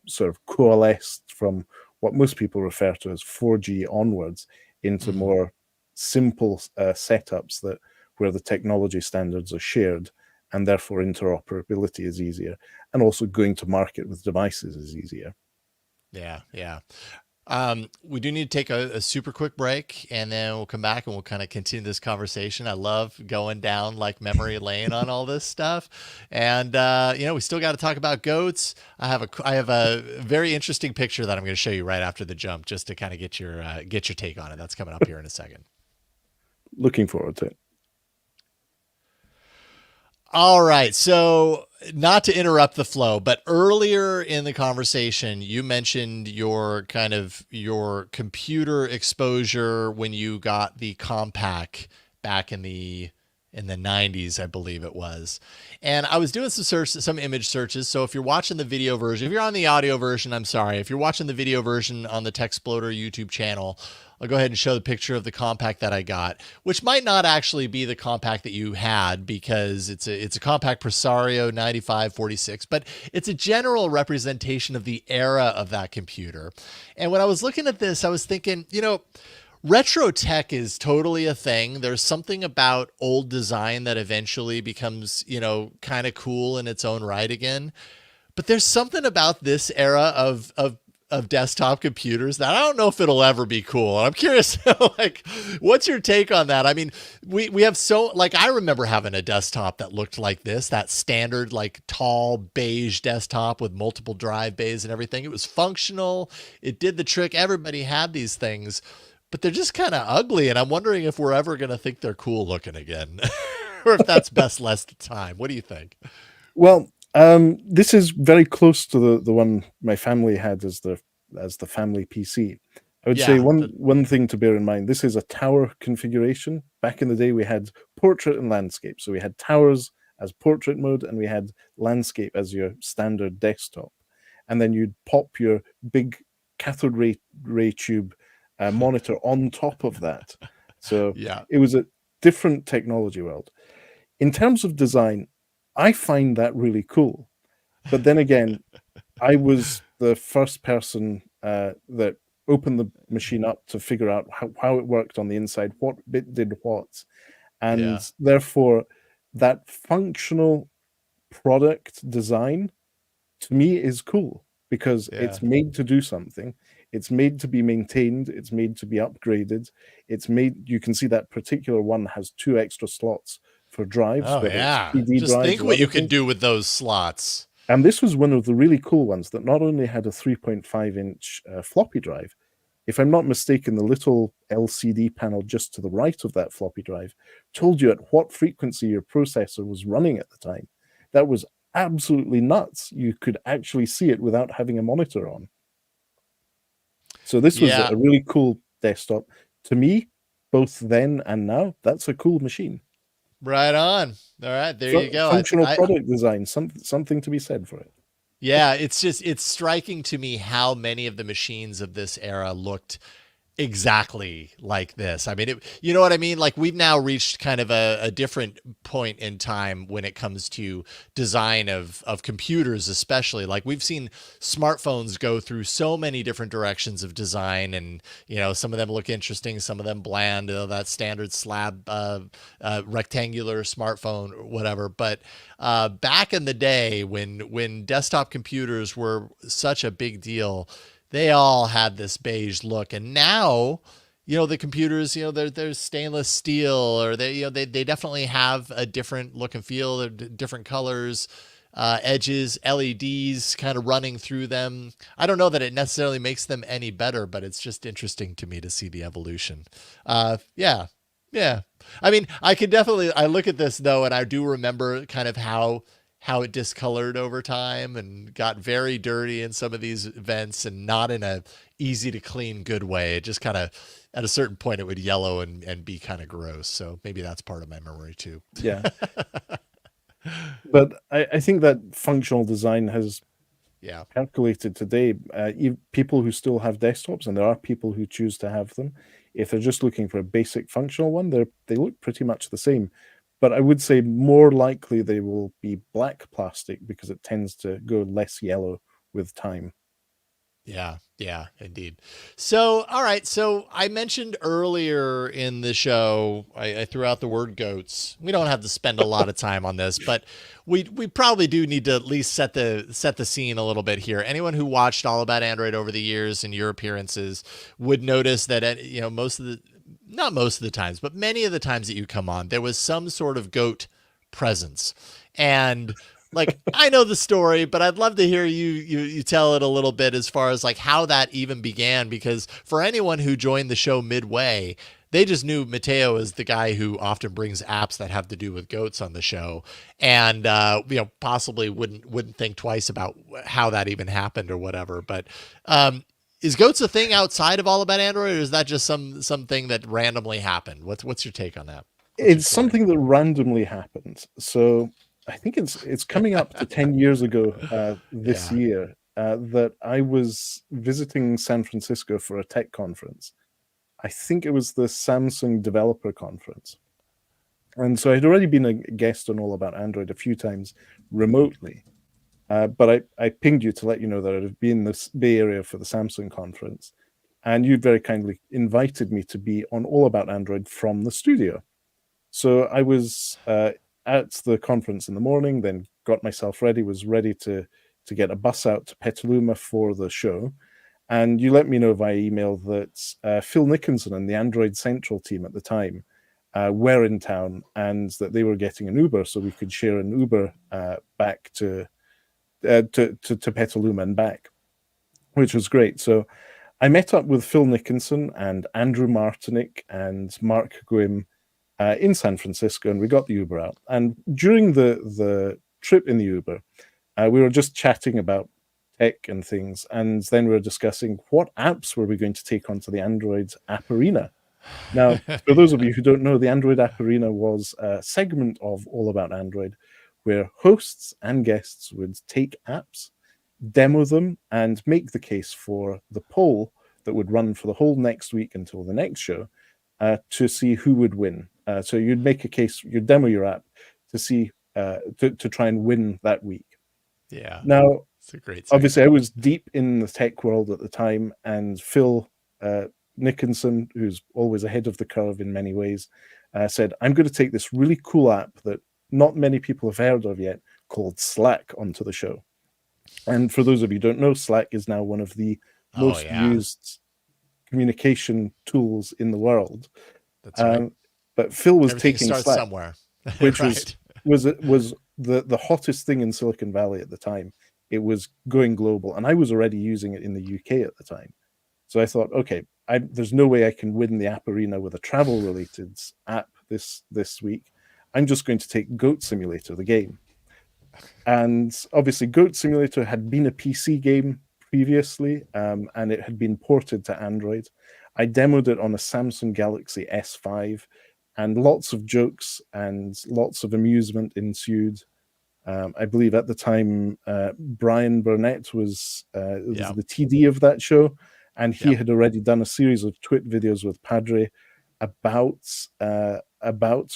sort of coalesced from what most people refer to as 4G onwards into hmm, more simple setups that where the technology standards are shared and therefore interoperability is easier and also going to market with devices is easier. yeah, yeah. We do need to take a super quick break, and then we'll come back and we'll kind of continue this conversation. I love going down like memory lane on all this stuff, and we still got to talk about goats. I have a very interesting picture that I'm going to show you right after the jump, just to kind of get your take on it. That's coming up here in a second. Looking forward to it. All right, so not to interrupt the flow, but earlier in the conversation, you mentioned your kind of your computer exposure when you got the Compaq back in the 90s, I believe it was. And I was doing some image searches. So if you're watching the video version, if you're on the audio version, I'm sorry. If you're watching the video version on the Techsploder YouTube channel, I'll go ahead and show the picture of the Compaq that I got, which might not actually be the Compaq that you had because it's a Compaq Presario 9546, but it's a general representation of the era of that computer. And when I was looking at this, I was thinking, retro tech is totally a thing. There's something about old design that eventually becomes, kind of cool in its own right again. But there's something about this era of desktop computers that I don't know if it'll ever be cool. And I'm curious, like, what's your take on that? I mean, we have I remember having a desktop that looked like this, that standard, like tall beige desktop with multiple drive bays and everything. It was functional. It did the trick. Everybody had these things, but they're just kind of ugly. And I'm wondering if we're ever going to think they're cool looking again or if that's best left time. What do you think? Well, this is very close to the one my family had as the family PC. I would say one thing to bear in mind, this is a tower configuration. Back in the day, we had portrait and landscape. So we had towers as portrait mode, and we had landscape as your standard desktop. And then you'd pop your big cathode ray tube monitor on top of that. So it was a different technology world. In terms of design, I find that really cool. But then again, I was the first person that opened the machine up to figure out how it worked on the inside, what bit did what. And therefore, that functional product design, to me, is cool because it's made to do something. It's made to be maintained. It's made to be upgraded. You can see that particular one has 2 extra slots for drives. Oh, yeah. Just think what you can do with those slots. And this was one of the really cool ones that not only had a 3.5-inch floppy drive, if I'm not mistaken, the little LCD panel just to the right of that floppy drive told you at what frequency your processor was running at the time. That was absolutely nuts. You could actually see it without having a monitor on. So this was a really cool desktop. To me, both then and now, that's a cool machine. Right on. All right, there you go. Functional product design, something to be said for it. Yeah, it's striking to me how many of the machines of this era looked exactly like this. I mean, you know what I mean? Like, we've now reached kind of a different point in time when it comes to design of computers, especially. Like, we've seen smartphones go through so many different directions of design, and some of them look interesting, some of them bland, that standard slab rectangular smartphone or whatever. But back in the day when desktop computers were such a big deal, they all had this beige look. And now, the computers, they're stainless steel, or they definitely have a different look and feel. They're different colors, edges, LEDs kind of running through them. I don't know that it necessarily makes them any better, but it's just interesting to me to see the evolution. Yeah. I mean, I look at this though, and I do remember kind of how it discolored over time and got very dirty in some of these events, and not in a easy to clean good way. It just kind of, at a certain point, it would yellow and be kind of gross. So maybe that's part of my memory too. Yeah. But I think that functional design has percolated today. People who still have desktops, and there are people who choose to have them, if they're just looking for a basic functional one, they look pretty much the same. But I would say more likely they will be black plastic because it tends to go less yellow with time. Yeah, indeed. So, all right. So I mentioned earlier in the show, I threw out the word goats. We don't have to spend a lot of time on this, but we probably do need to at least set the scene a little bit here. Anyone who watched All About Android over the years and your appearances would notice that, not most of the times, but many of the times that you come on, there was some sort of goat presence. And like, I know the story, but I'd love to hear you tell it a little bit as far as like how that even began, because for anyone who joined the show midway, they just knew Matteo as the guy who often brings apps that have to do with goats on the show, and possibly wouldn't think twice about how that even happened or whatever. But is goats a thing outside of All About Android, or is that just something that randomly happened? What's your take on that? What's your It's story? something that randomly happened. So I think it's coming up to 10 years ago this Yeah. year that I was visiting San Francisco for a tech conference. I think it was the Samsung Developer Conference. And so I'd already been a guest on All About Android a few times remotely. But I pinged you to let you know that I'd been in the Bay Area for the Samsung conference. And you very kindly invited me to be on All About Android from the studio. So I was at the conference in the morning, then got myself ready, was ready to get a bus out to Petaluma for the show. And you let me know via email that Phil Nickinson and the Android Central team at the time were in town, and that they were getting an Uber, so we could share an Uber back to Petaluma and back, which was great. So I met up with Phil Nickinson and Andrew Martinick and Mark Gwim in San Francisco, and we got the Uber out. And during the trip in the Uber, we were just chatting about tech and things, and then we were discussing what apps were we going to take onto the Android App Arena. Now, for those of you who don't know, the Android App Arena was a segment of All About Android where hosts and guests would take apps, demo them, and make the case for the poll that would run for the whole next week until the next show to see who would win. So you'd make a case, you'd demo your app to see, to try and win that week. Yeah. Now, It's a great obviously, I segment. was deep in the tech world at the time, and Phil Nickinson, who's always ahead of the curve in many ways, said, I'm going to take this really cool app that not many people have heard of yet called Slack onto the show. And for those of you who don't know, Slack is now one of the Oh most yeah. used communication tools in the world. That's right. But Phil was Everything taking starts Slack, somewhere. which Right. was the hottest thing in Silicon Valley at the time. It was going global, and I was already using it in the UK at the time. So I thought, okay, there's no way I can win the App Arena with a travel-related app this week. I'm just going to take Goat Simulator, the game. And obviously, Goat Simulator had been a PC game previously, and it had been ported to Android. I demoed it on a Samsung Galaxy S5, and lots of jokes and lots of amusement ensued. I believe at the time, Brian Burnett was Yeah. the TD of that show, and he Yeah. had already done a series of Twit videos with Padre about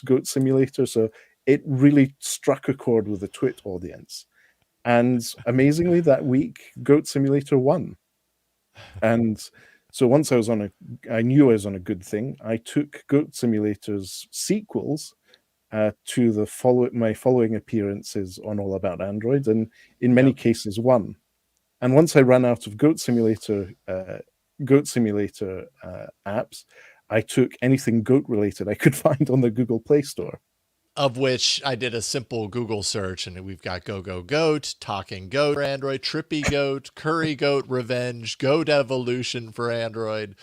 Goat Simulator. So it really struck a chord with the Twit audience. And amazingly, that week, Goat Simulator won. And so once I knew I was on a good thing. I took Goat Simulator's sequels to my following appearances on All About Android, and in many Yep. cases won. And once I ran out of Goat Simulator apps, I took anything goat related I could find on the Google Play Store. Of which I did a simple Google search, and we've got Go Go Goat, Talking Goat for Android, Trippy Goat, Curry Goat Revenge, Goat Evolution for Android.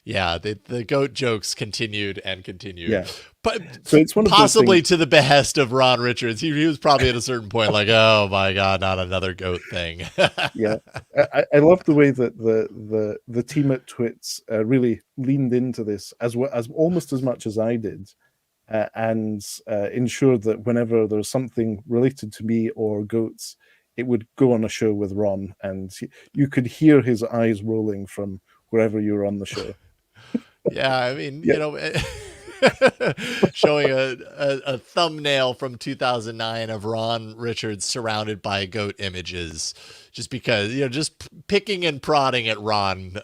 Yeah, the goat jokes continued and continued, Yeah. but So it's one of those possibly things. to the behest of Ron Richards. He was probably at a certain point like, oh my god, not another goat thing. Yeah, I love the way that the team at Twits really leaned into this as well, as almost as much as I did, and ensured that whenever there's something related to me or goats, it would go on a show with Ron, and you could hear his eyes rolling from wherever you were on the show. Yeah, I mean, Yeah, showing a thumbnail from 2009 of Ron Richards surrounded by goat images, just because, just picking and prodding at Ron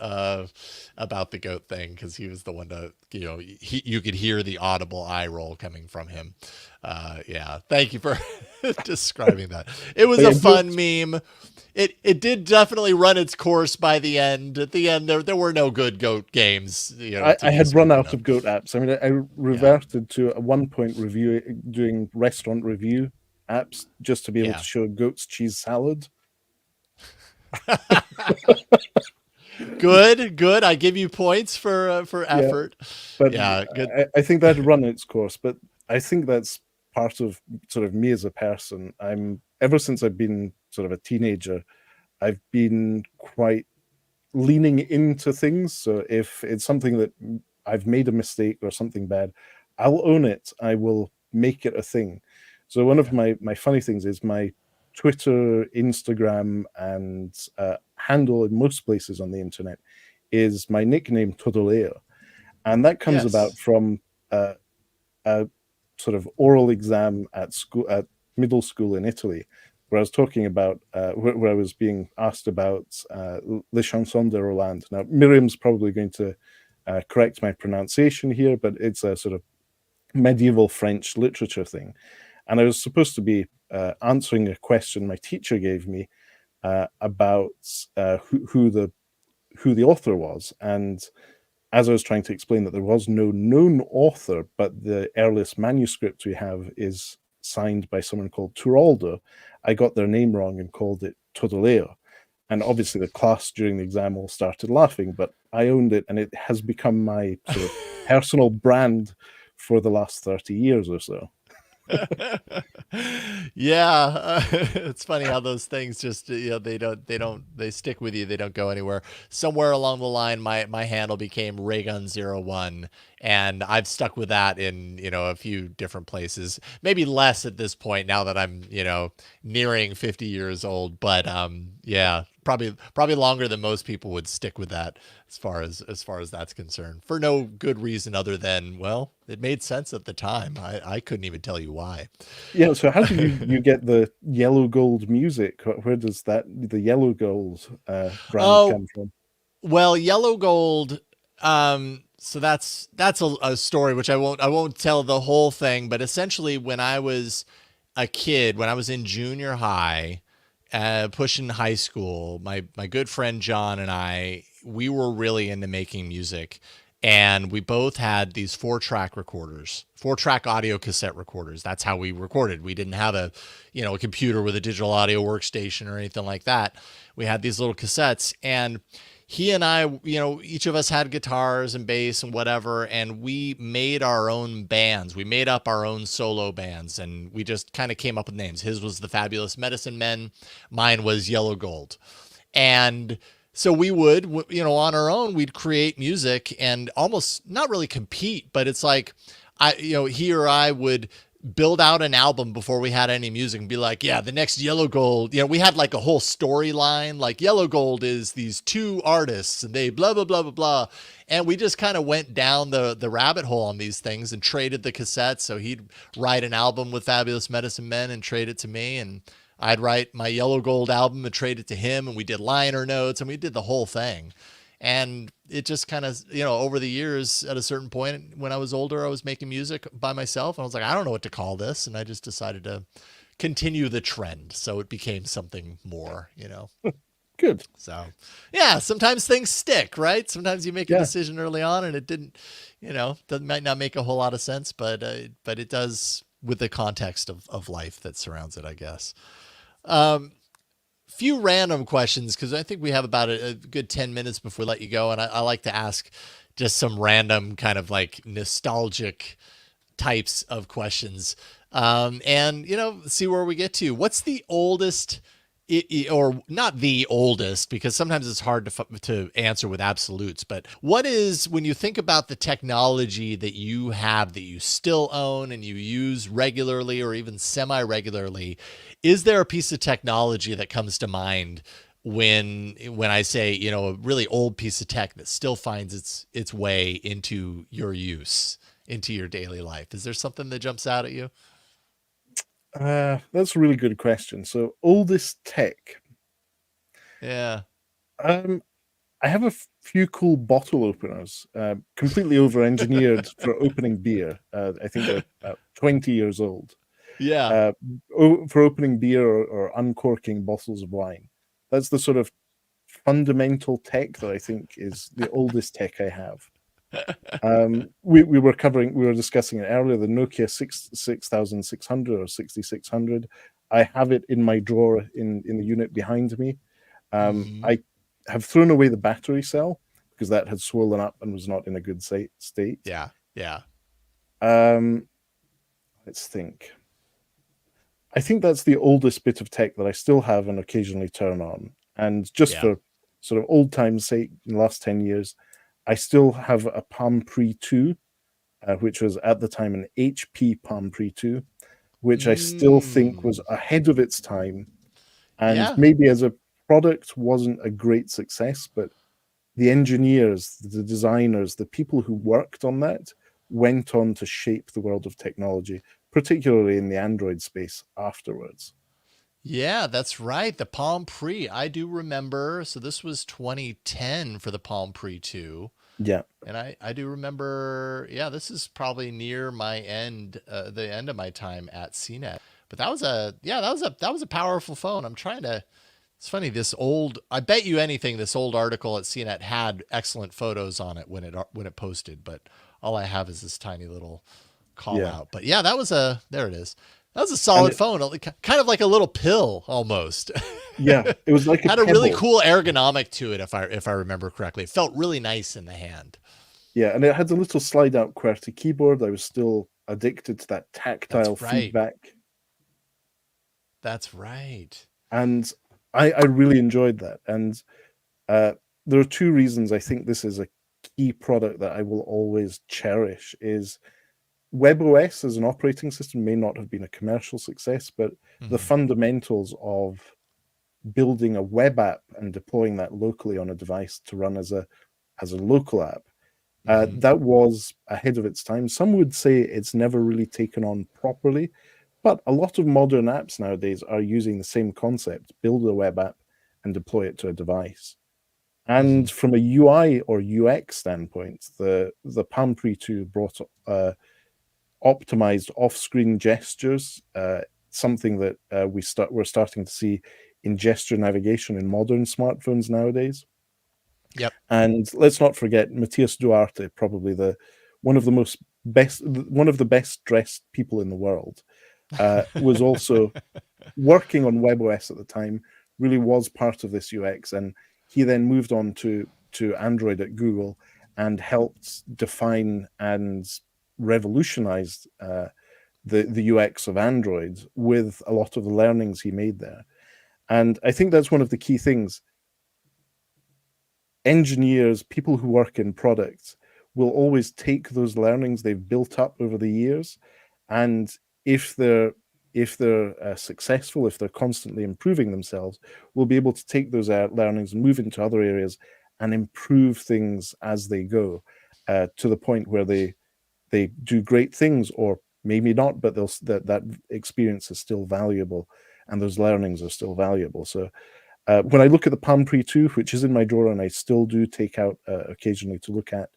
about the goat thing, because he was the one to, you could hear the audible eye roll coming from him. Yeah, thank you for describing that. It was but a yeah, fun meme. It did definitely run its course by the end. At the end, there were no good goat games, to I be had run spoken out of. of goat apps. I mean, I Yeah, reverted to at one point doing restaurant review apps just to be able to yeah. show goat's cheese salad. Good. I give you points for Yeah, effort. but Yeah, good. I think that run its course. But I think that's part of sort of me as a person. I'm ever since I've been sort of a teenager, I've been quite leaning into things. So if it's something that I've made a mistake or something bad, I'll own it. I will make it a thing. So one of Yeah. my funny things is my Twitter, Instagram, and handle in most places on the internet is my nickname Todoleo, and that comes about Yes. from a sort of oral exam at school, at middle school in Italy, where I was talking about where I was being asked about Les Chansons de Roland. Now Miriam's probably going to correct my pronunciation here, but it's a sort of medieval French literature thing, and I was supposed to be answering a question my teacher gave me about who the author was. And as I was trying to explain that there was no known author, but the earliest manuscript we have is signed by someone called Turaldo, I got their name wrong and called it Todoleo. And obviously the class during the exam all started laughing, but I owned it, and it has become my sort of personal brand for the last 30 years or so. Yeah, it's funny how those things just they stick with you. They don't go anywhere. Somewhere along the line, my handle became Raygun01, and I've stuck with that in a few different places. Maybe less at this point now that I'm nearing 50 years old. But yeah, probably longer than most people would stick with that as far as that's concerned, for no good reason other than, well, it made sense at the time. I couldn't even tell you why. Yeah, so how do you get the yellow gold music? Where does the yellow gold brand Oh, come from? well, Yellow Gold. So that's a story which I won't tell the whole thing, but essentially, when I was a kid, when I was in junior high, pushing high school, my good friend John and we were really into making music, and we both had these 4-track recorders, 4-track audio cassette recorders. That's how we recorded. We didn't have a computer with a digital audio workstation or anything like that. We had these little cassettes, and he and I, each of us had guitars and bass and whatever, and we made our own bands. We made up our own solo bands, and we just kind of came up with names. His was the Fabulous Medicine Men, mine was Yellow Gold. And so we would, on our own, we'd create music and almost not really compete, but it's like, he or I would build out an album before we had any music and be like, yeah, the next Yellow Gold, we had like a whole storyline, like Yellow Gold is these two artists and they blah, blah, blah, blah, blah. And we just kind of went down the rabbit hole on these things and traded the cassettes. So he'd write an album with Fabulous Medicine Men and trade it to me. And I'd write my Yellow Gold album and trade it to him. And we did liner notes and we did the whole thing. And it just kind of, over the years, at a certain point when I was older, I was making music by myself. And I was like, I don't know what to call this. And I just decided to continue the trend. So it became something more. Good. So, yeah, sometimes things stick, right? Sometimes you make a Yeah. decision early on and it didn't, that might not make a whole lot of sense, but it does with the context of life that surrounds it, I guess. Few random questions because I think we have about a good 10 minutes before we let you go. And I like to ask just some random kind of like nostalgic types of questions. And, see where we get to. What's the oldest, or not the oldest, because sometimes it's hard to answer with absolutes, but what is, when you think about the technology that you have that you still own and you use regularly or even semi-regularly, is there a piece of technology that comes to mind when I say, a really old piece of tech that still finds its way into your use, into your daily life? Is there something that jumps out at you? That's a really good question. So, oldest tech. Yeah. Um, I have a few cool bottle openers, completely over-engineered for opening beer. I think they're about 20 years old. Yeah. Uh, for opening beer or uncorking bottles of wine. That's the sort of fundamental tech that I think is the oldest tech I have. We were discussing it earlier, the Nokia 6600 or 6600. I have it in my drawer in the unit behind me. Mm-hmm. I have thrown away the battery cell because that had swollen up and was not in a good state. Yeah. Yeah. Um, let's think. I think that's the oldest bit of tech that I still have and occasionally turn on. And just Yeah. for sort of old time's sake, in the last 10 years, I still have a Palm Pre 2, which was at the time an HP Palm Pre 2, which I still think was Mm. ahead of its time. And Yeah. maybe as a product wasn't a great success, but the engineers, the designers, the people who worked on that went on to shape the world of technology, particularly in the Android space afterwards. Yeah, that's right. The Palm Pre. I do remember. So this was 2010 for the Palm Pre 2. Yeah. And I do remember, yeah, this is probably near my end, the end of my time at CNET. But that was a powerful phone. I'm trying to. It's funny. This old, I bet you anything, this old article at CNET had excellent photos on it when it posted. But all I have is this tiny little call Yeah. out. But yeah, there it is. That was a And solid phone, kind of like a little pill almost. yeah, it was like a Had a really pebble. cool ergonomic to it, if I remember correctly. It felt really nice in the hand. Yeah, and it had a little slide out QWERTY keyboard. I was still addicted to that tactile That's right. feedback. That's right. And I really enjoyed that. And there are two reasons I think this is a key product that I will always cherish is WebOS as an operating system may not have been a commercial success, but the fundamentals of building a web app and deploying that locally on a device to run as a local app, that was ahead of its time. Some would say it's never really taken on properly, but a lot of modern apps nowadays are using the same concept: build a web app and deploy it to a device. And from a UI or UX standpoint, the Palm Pre 2 brought optimized off-screen gestures, something that we're starting to see in gesture navigation in modern smartphones nowadays. Yep. And let's not forget Matthias Duarte, probably one of the best dressed people in the world, was also working on WebOS at the time. Really was part of this UX, and he then moved on to Android at Google and helped define and revolutionized the UX of Android with a lot of the learnings he made there. And I think that's one of the key things. Engineers, people who work in products, will always take those learnings they've built up over the years, and if they're successful, if they're constantly improving themselves, will be able to take those learnings and move into other areas and improve things as they go, to the point where they do great things, or maybe not, but that experience is still valuable and those learnings are still valuable. So when I look at the Palm Pre 2, which is in my drawer and I still do take out occasionally to look at,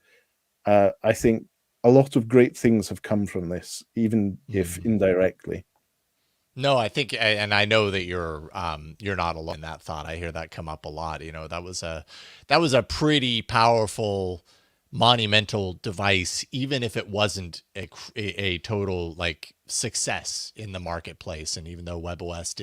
I think a lot of great things have come from this, even if indirectly. No, I think, and I know that you're not alone in that thought. I hear that come up a lot. You know, that was a pretty powerful, monumental device, even if it wasn't a total like success in the marketplace. And even though WebOS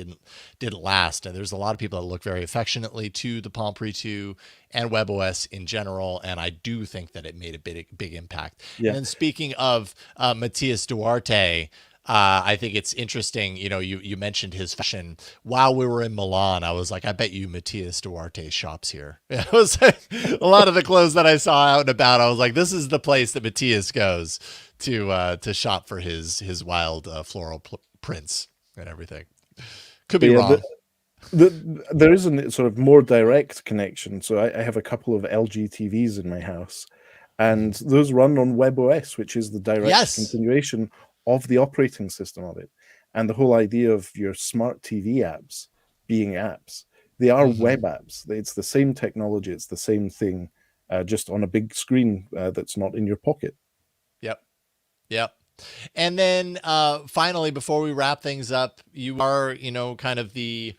didn't last, and there's a lot of people that look very affectionately to the Palm Pre 2 and WebOS in general, and I do think that it made a big impact. Yeah. And then speaking of Matthias Duarte. I think it's interesting, you know, you mentioned his fashion. While we were in Milan, I was like, I bet you Matthias Duarte shops here. It was like, a lot of the clothes that I saw out and about, I was like, this is the place that Matthias goes to shop for his wild floral prints and everything. Could be wrong. There is a sort of more direct connection. So I have a couple of LG TVs in my house, and those run on WebOS, which is the direct continuation of the operating system of it. And the whole idea of your smart TV apps being apps, they are web apps. It's the same technology. It's the same thing, just on a big screen that's not in your pocket. Yep. And then finally, before we wrap things up, you are, you know, kind of the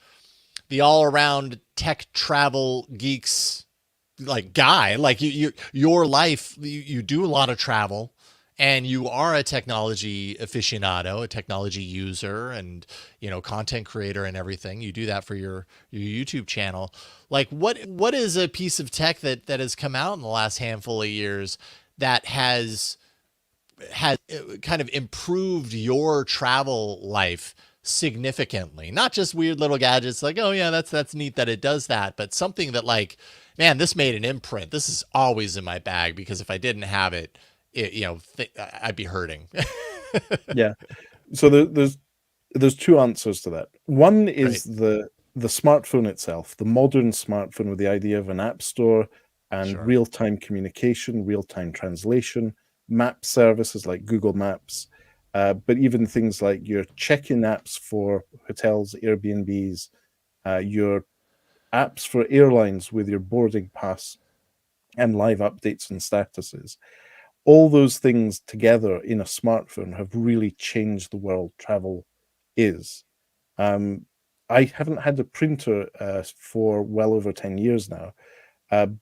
all around tech travel geeks like guy. Like your life, you do a lot of travel. and you are a technology aficionado, a technology user, and content creator and everything, you do that for your YouTube channel. Like, what is a piece of tech that has come out in the last handful of years that has kind of improved your travel life significantly? Not just weird little gadgets like, oh yeah, that's neat that it does that, but something that, like, man, this made an imprint. This is always in my bag because if I didn't have it, I'd be hurting. Yeah. So there's two answers to that. One is Great. the smartphone itself, the modern smartphone, with the idea of an app store and Sure. real-time communication, real-time translation, map services like Google Maps, but even things like your check-in apps for hotels, Airbnbs, your apps for airlines with your boarding pass and live updates and statuses. All those things together in a smartphone have really changed the world travel is. Um, I haven't had a printer for well over 10 years now,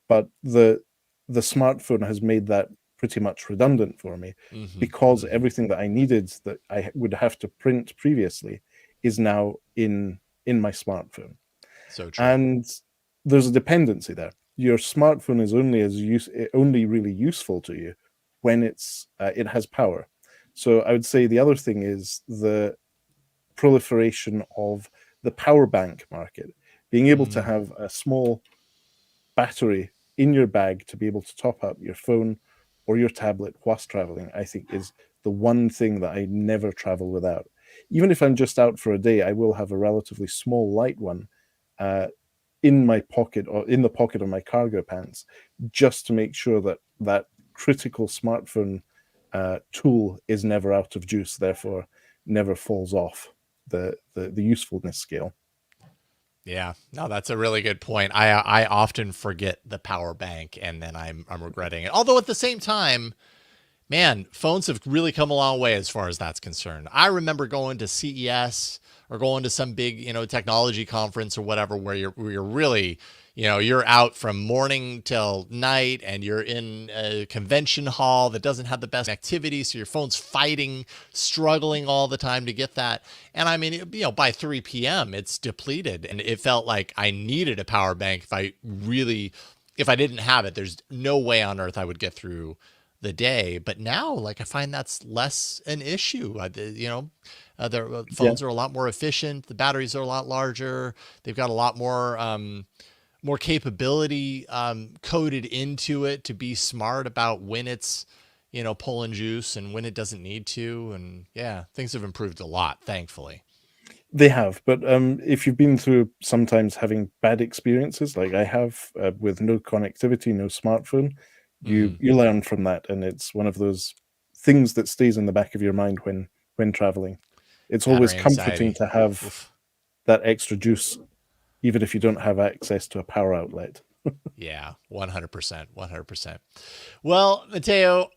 but the smartphone has made that pretty much redundant for me, Mm-hmm. because Mm-hmm. everything that I needed that I would have to print previously is now in my smartphone. So true. And there's a dependency there. Your smartphone is only really useful to you when it has power. So I would say the other thing is the proliferation of the power bank market. Being able to Mm. have a small battery in your bag to be able to top up your phone or your tablet whilst traveling, I think, is the one thing that I never travel without. Even if I'm just out for a day, I will have a relatively small, light one uh, in my pocket or in the pocket of my cargo pants, just to make sure that that critical smartphone tool is never out of juice, therefore never falls off the usefulness scale. Yeah, no, that's a really good point. I often forget the power bank, and then I'm regretting it. Although at the same time, man, phones have really come a long way as far as that's concerned. I remember going to CES or going to some big, technology conference or whatever, where you're really, you're out from morning till night, and you're in a convention hall that doesn't have the best activity, so your phone's fighting, struggling all the time to get that. And I mean, by 3 p.m. it's depleted, and it felt like I needed a power bank. If I didn't have it, there's no way on earth I would get through the day. But now, like, I find that's less an issue. Their Yeah, phones are a lot more efficient. The batteries are a lot larger. They've got a lot more capability coded into it to be smart about when it's pulling juice and when it doesn't need to. And yeah, things have improved a lot, thankfully. they have. But if you've been through sometimes having bad experiences, like I have, with no connectivity, no smartphone, you Mm, you learn from that, and it's one of those things that stays in the back of your mind when traveling. It's always battery comforting anxiety. to have Oof. that extra juice, even if you don't have access to a power outlet. Yeah, 100%, 100%. Well, Matteo,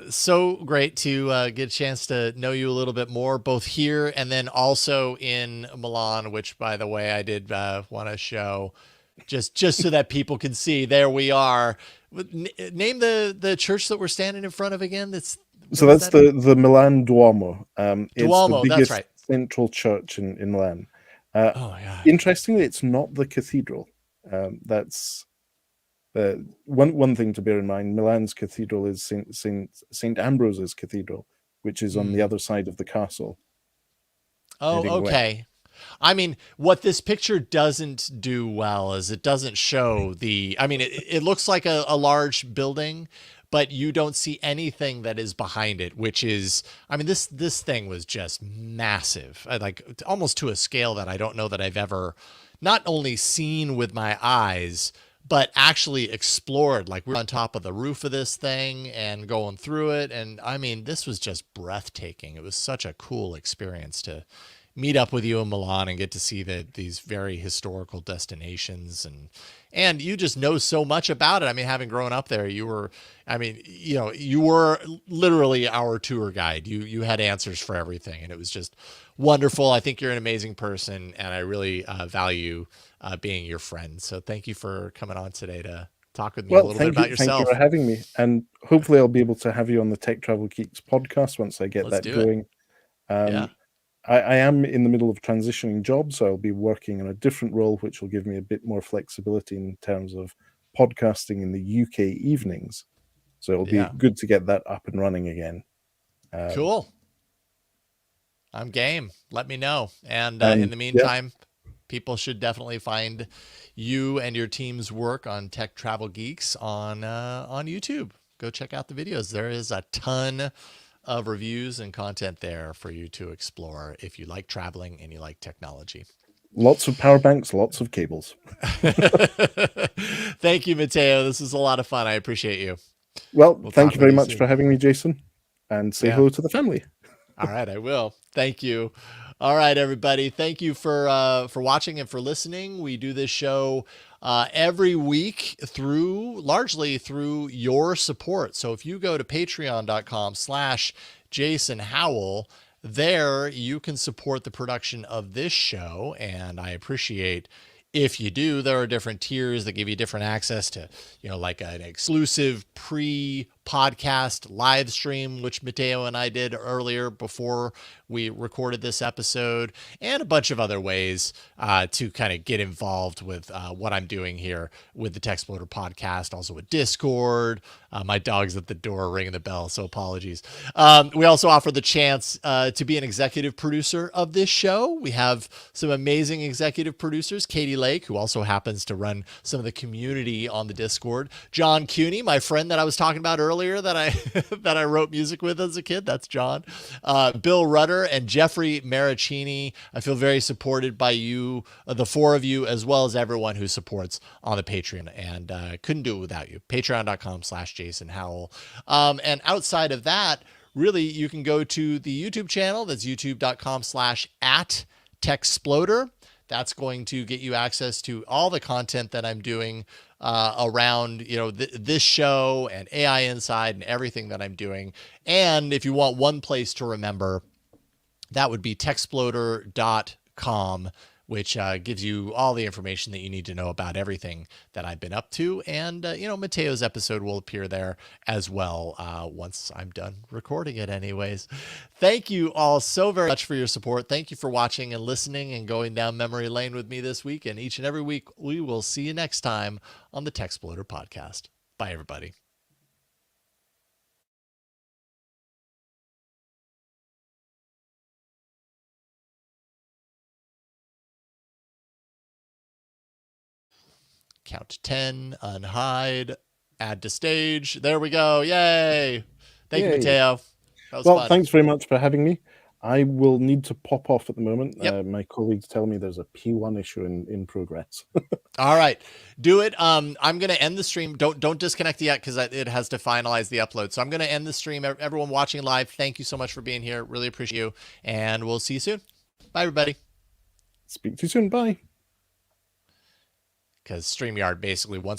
so great to get a chance to know you a little bit more, both here and then also in Milan, which, by the way, I did want to show just so that people can see. There we are. Name the church that we're standing in front of again. So What is that's that? the Milan Duomo. It's the Duomo. That's biggest right. central church in Milan. Uh, Oh my God. Interestingly, it's not the cathedral. That's one thing to bear in mind. Milan's cathedral is Saint Ambrose's Cathedral, which is on the Mm. other side of the castle, heading Oh, west. okay. I mean, what this picture doesn't do well is it doesn't show I mean, it looks like a large building, but you don't see anything that is behind it, which is, I mean, this thing was just massive, like almost to a scale that I don't know that I've ever not only seen with my eyes, but actually explored. Like, we're on top of the roof of this thing and going through it. And I mean, this was just breathtaking. It was such a cool experience to meet up with you in Milan and get to see these very historical destinations. And you just know so much about it. I mean, having grown up there, you were literally our tour guide. You had answers for everything, and it was just wonderful. I think you're an amazing person, and I really value being your friend. So thank you for coming on today to talk with me a Well, little bit about thank you for yourself. having me, and hopefully I'll be able to have you on the Tech Travel Geeks podcast once I get Let's that do it. going. Yeah. I am in the middle of transitioning jobs, so I'll be working in a different role, which will give me a bit more flexibility in terms of podcasting in the UK evenings. So it'll be Yeah. good to get that up and running again. Cool. I'm game. Let me know. And in And the yeah, meantime, people should definitely find you and your team's work on Tech Travel Geeks on YouTube. Go check out the videos. There is a ton of reviews and content there for you to explore if you like traveling and you like technology. lots of power banks, lots of cables. Thank you, Matteo. This was a lot of fun. I appreciate you. Well, We'll thank talk you with very you much soon. for having me, Jason, and say Yeah. hello to the family. All right, I will. Thank you. All right, everybody. Thank you for watching and for listening. We do this show every week largely through your support. So if you go to patreon.com/Jason Howell, there you can support the production of this show, and I appreciate if you do. There are different tiers that give you different access to, like an exclusive pre-podcast live stream, which Matteo and I did earlier before we recorded this episode, and a bunch of other ways to kind of get involved with what I'm doing here with the Techsploder podcast, also with Discord. My dog's at the door ringing the bell, so apologies. We also offer the chance to be an executive producer of this show. We have some amazing executive producers, Katie Lake, who also happens to run some of the community on the Discord. John Cuny, my friend that I was talking about earlier that I that I wrote music with as a kid. That's John. Bill Rudder and Jeffrey Maricini. I feel very supported by you, the four of you, as well as everyone who supports on the Patreon, and couldn't do it without you. Patreon.com/Jason Howell. And outside of that, really, you can go to the YouTube channel. That's youtube.com/@Techsploder. That's going to get you access to all the content that I'm doing around, this show and AI Inside and everything that I'm doing. And if you want one place to remember, that would be techsploder.com, which gives you all the information that you need to know about everything that I've been up to. And, Matteo's episode will appear there as well once I'm done recording it anyways. Thank you all so very much for your support. Thank you for watching and listening and going down memory lane with me this week. And each and every week, we will see you next time on the Techsploder podcast. Bye, everybody. Count to 10, unhide, add to stage. There we go. Yay. Thank you, Matteo. That was fun. Thanks very much for having me. I will need to pop off at the moment. Yep. My colleagues tell me there's a P1 issue in progress. All right, do it. I'm gonna end the stream. Don't disconnect yet because it has to finalize the upload. So I'm gonna end the stream. Everyone watching live, thank you so much for being here. Really appreciate you, and we'll see you soon. Bye, everybody. Speak to you soon. Bye. Because StreamYard basically once